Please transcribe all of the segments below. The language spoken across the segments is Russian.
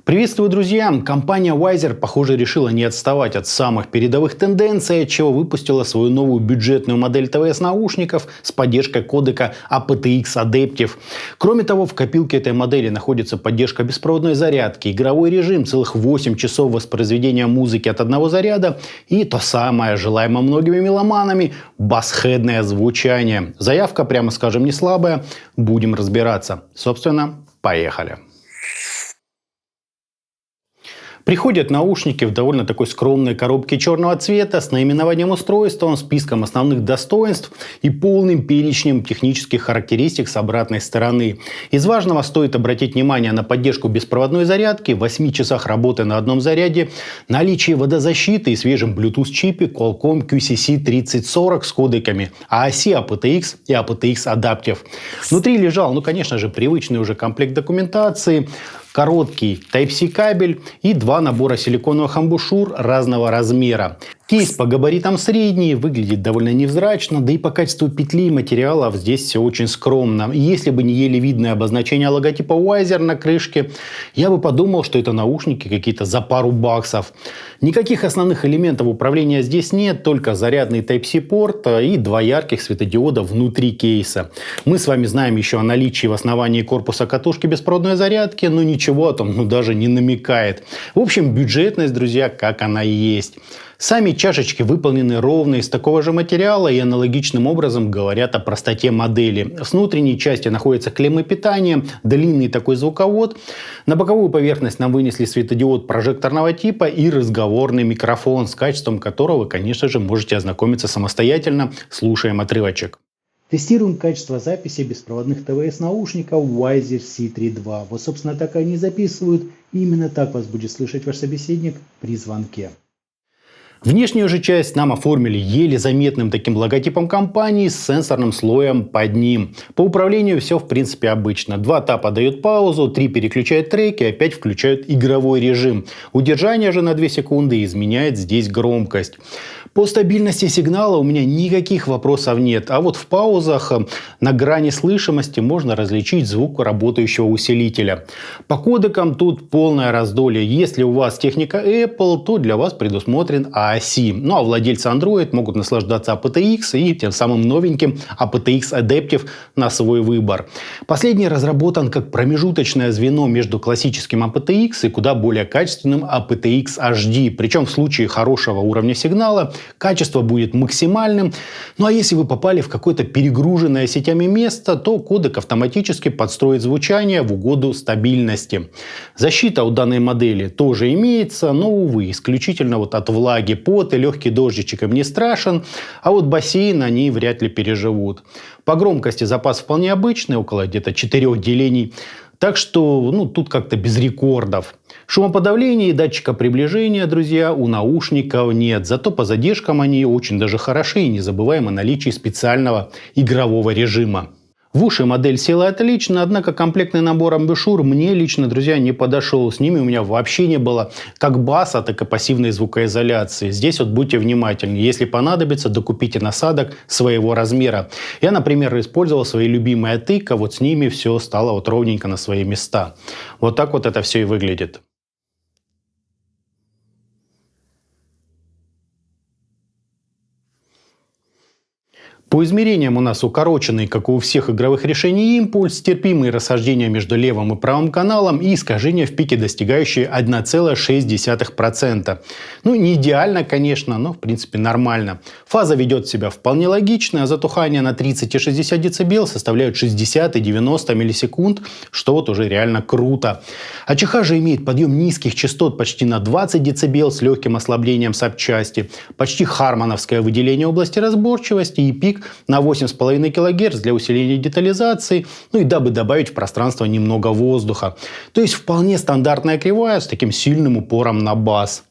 Приветствую, друзья! Компания Wiser, похоже, решила не отставать от самых передовых тенденций, отчего выпустила свою новую бюджетную модель ТВС-наушников с поддержкой кодека aptX Adaptive. Кроме того, в копилке этой модели находится поддержка беспроводной зарядки, игровой режим, целых 8 часов воспроизведения музыки от одного заряда и то самое, желаемое многими меломанами, басхедное звучание. Заявка, прямо скажем, не слабая. Будем разбираться. Собственно, поехали. Приходят наушники в довольно такой скромной коробке черного цвета с наименованием устройства, списком основных достоинств и полным перечнем технических характеристик с обратной стороны. Из важного стоит обратить внимание на поддержку беспроводной зарядки, в 8 часах работы на одном заряде, наличие водозащиты и свежем Bluetooth-чипе Qualcomm QCC3040 с кодеками AAC, aptX и aptX Adaptive. Внутри лежал, конечно же, привычный уже комплект документации, короткий Type-C кабель и два набора силиконовых амбушюр разного размера. Кейс по габаритам средний, выглядит довольно невзрачно, да и по качеству петли и материалов здесь все очень скромно. И если бы не еле видное обозначение логотипа Wiser на крышке, я бы подумал, что это наушники какие-то за пару баксов. Никаких основных элементов управления здесь нет, только зарядный Type-C порт и два ярких светодиода внутри кейса. Мы с вами знаем еще о наличии в основании корпуса катушки беспроводной зарядки, но ничего о том даже не намекает. В общем, бюджетность, друзья, как она и есть. Сами чашечки выполнены ровно из такого же материала и аналогичным образом говорят о простоте модели. С внутренней части находятся клеммы питания, длинный такой звуковод. На боковую поверхность нам вынесли светодиод прожекторного типа и разговорный микрофон, с качеством которого вы, конечно же, можете ознакомиться самостоятельно. Слушаем отрывочек. Тестируем качество записи беспроводных ТВС-наушников Wiser C32. Вот, собственно, так они записывают. И именно так вас будет слышать ваш собеседник при звонке. Внешнюю же часть нам оформили еле заметным таким логотипом компании с сенсорным слоем под ним. По управлению все в принципе обычно. 2 тапа дают паузу, 3 переключают треки, опять включают игровой режим. Удержание же на 2 секунды изменяет здесь громкость. По стабильности сигнала у меня никаких вопросов нет. А вот в паузах на грани слышимости можно различить звук работающего усилителя. По кодекам тут полное раздолье. Если у вас техника Apple, то для вас предусмотрен AAC. Ну а владельцы Android могут наслаждаться aptX и тем самым новеньким aptX Adaptive на свой выбор. Последний разработан как промежуточное звено между классическим aptX и куда более качественным aptX HD. Причем в случае хорошего уровня сигнала качество будет максимальным. Ну а если вы попали в какое-то перегруженное сетями место, то кодек автоматически подстроит звучание в угоду стабильности. Защита у данной модели тоже имеется, но, увы, исключительно от влаги, пот и легкий дождичек им не страшен, а вот бассейн они вряд ли переживут. По громкости запас вполне обычный, около где-то 4 делений. Так что, тут как-то без рекордов. Шумоподавления и датчика приближения, друзья, у наушников нет. Зато по задержкам они очень даже хороши, и не забываем о наличии специального игрового режима. В уши модель села отлично, однако комплектный набор амбушюр мне лично, друзья, не подошел. С ними у меня вообще не было как баса, так и пассивной звукоизоляции. Здесь будьте внимательны. Если понадобится, докупите насадок своего размера. Я, например, использовал свои любимые АТК, с ними все стало ровненько на свои места. Вот так это все и выглядит. По измерениям у нас укороченный, как и у всех игровых решений, импульс, терпимые расхождения между левым и правым каналом и искажения в пике, достигающие 1,6%. Не идеально, конечно, но в принципе нормально. Фаза ведет себя вполне логично, а затухание на 30 и 60 дБ составляют 60 и 90 миллисекунд, что уже реально круто. АЧХ же имеет подъем низких частот почти на 20 дБ с легким ослаблением запчасти, почти хармоновское выделение области разборчивости и пик на 8,5 кГц для усиления детализации, и дабы добавить в пространство немного воздуха. То есть вполне стандартная кривая с таким сильным упором на бас.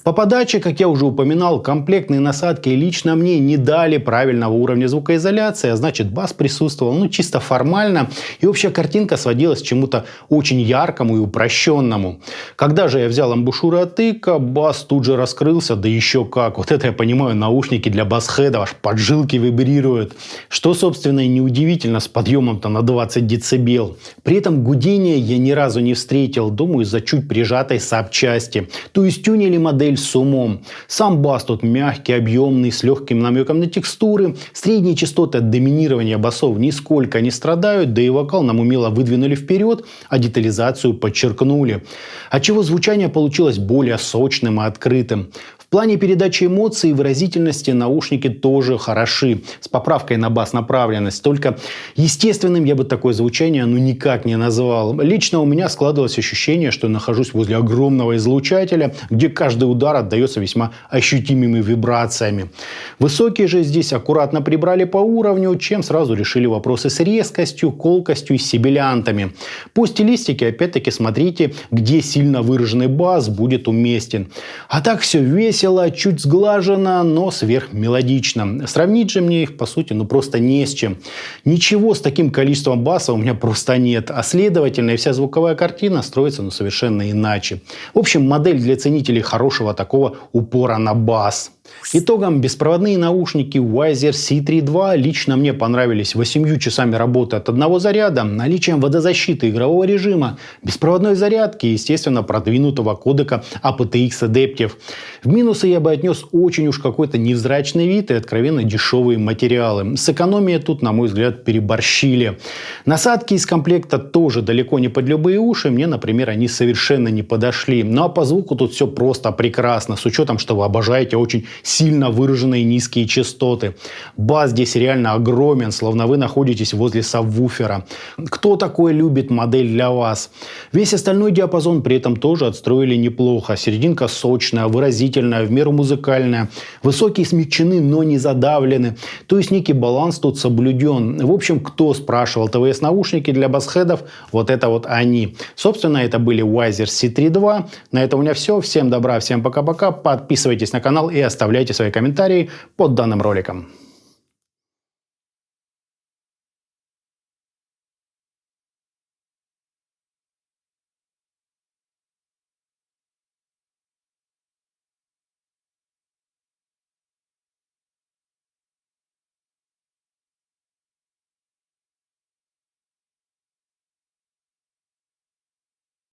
По подаче, как я уже упоминал, комплектные насадки лично мне не дали правильного уровня звукоизоляции, а значит бас присутствовал чисто формально, и общая картинка сводилась к чему-то очень яркому и упрощенному. Когда же я взял амбушюры от ИКа, бас тут же раскрылся, да еще как. Вот это я понимаю, наушники для бас-хедов, аж поджилки вибрируют. Что, собственно, и неудивительно с подъемом-то на 20 дБ. При этом гудения я ни разу не встретил, думаю, из-за чуть прижатой запчасти. То есть тюнили модель с умом. Сам бас тут мягкий, объемный, с легким намеком на текстуры. Средние частоты от доминирования басов нисколько не страдают, да и вокал нам умело выдвинули вперед, а детализацию подчеркнули. Отчего звучание получилось более сочным и открытым. В плане передачи эмоций и выразительности наушники тоже хороши, с поправкой на бас-направленность. Только естественным я бы такое звучание никак не назвал. Лично у меня складывалось ощущение, что я нахожусь возле огромного излучателя, где каждый удар отдается весьма ощутимыми вибрациями. Высокие же здесь аккуратно прибрали по уровню, чем сразу решили вопросы с резкостью, колкостью и сибилянтами. По стилистике, опять-таки, смотрите, где сильно выраженный бас будет уместен. А так все весело, чуть сглажено, но сверхмелодично. Сравнить же мне их, по сути, просто не с чем. Ничего с таким количеством баса у меня просто нет. А следовательно, и вся звуковая картина строится совершенно иначе. В общем, модель для ценителей хорошего такого упора на бас. Итогом, беспроводные наушники Wiser C3 II лично мне понравились 8 часами работы от одного заряда, наличием водозащиты игрового режима, беспроводной зарядки и, естественно, продвинутого кодека aptX Adaptive. В минусы я бы отнес очень уж какой-то невзрачный вид и откровенно дешевые материалы. С экономией тут, на мой взгляд, переборщили. Насадки из комплекта тоже далеко не под любые уши. Мне, например, они совершенно не подошли. Ну а по звуку тут все просто прекрасно, с учетом, что вы обожаете очень сильно выраженные низкие частоты. Бас здесь реально огромен, словно вы находитесь возле сабвуфера. Кто такой любит модель для вас? Весь остальной диапазон при этом тоже отстроили неплохо. Серединка сочная, выразительная, в меру музыкальная. Высокие смягчены, но не задавлены. То есть некий баланс тут соблюден. В общем, кто спрашивал ТВС-наушники для басхедов, вот это вот они. Собственно, это были Wiser C3 II. На этом у меня все. Всем добра, всем пока-пока. Подписывайтесь на канал и оставляйте свои комментарии под данным роликом.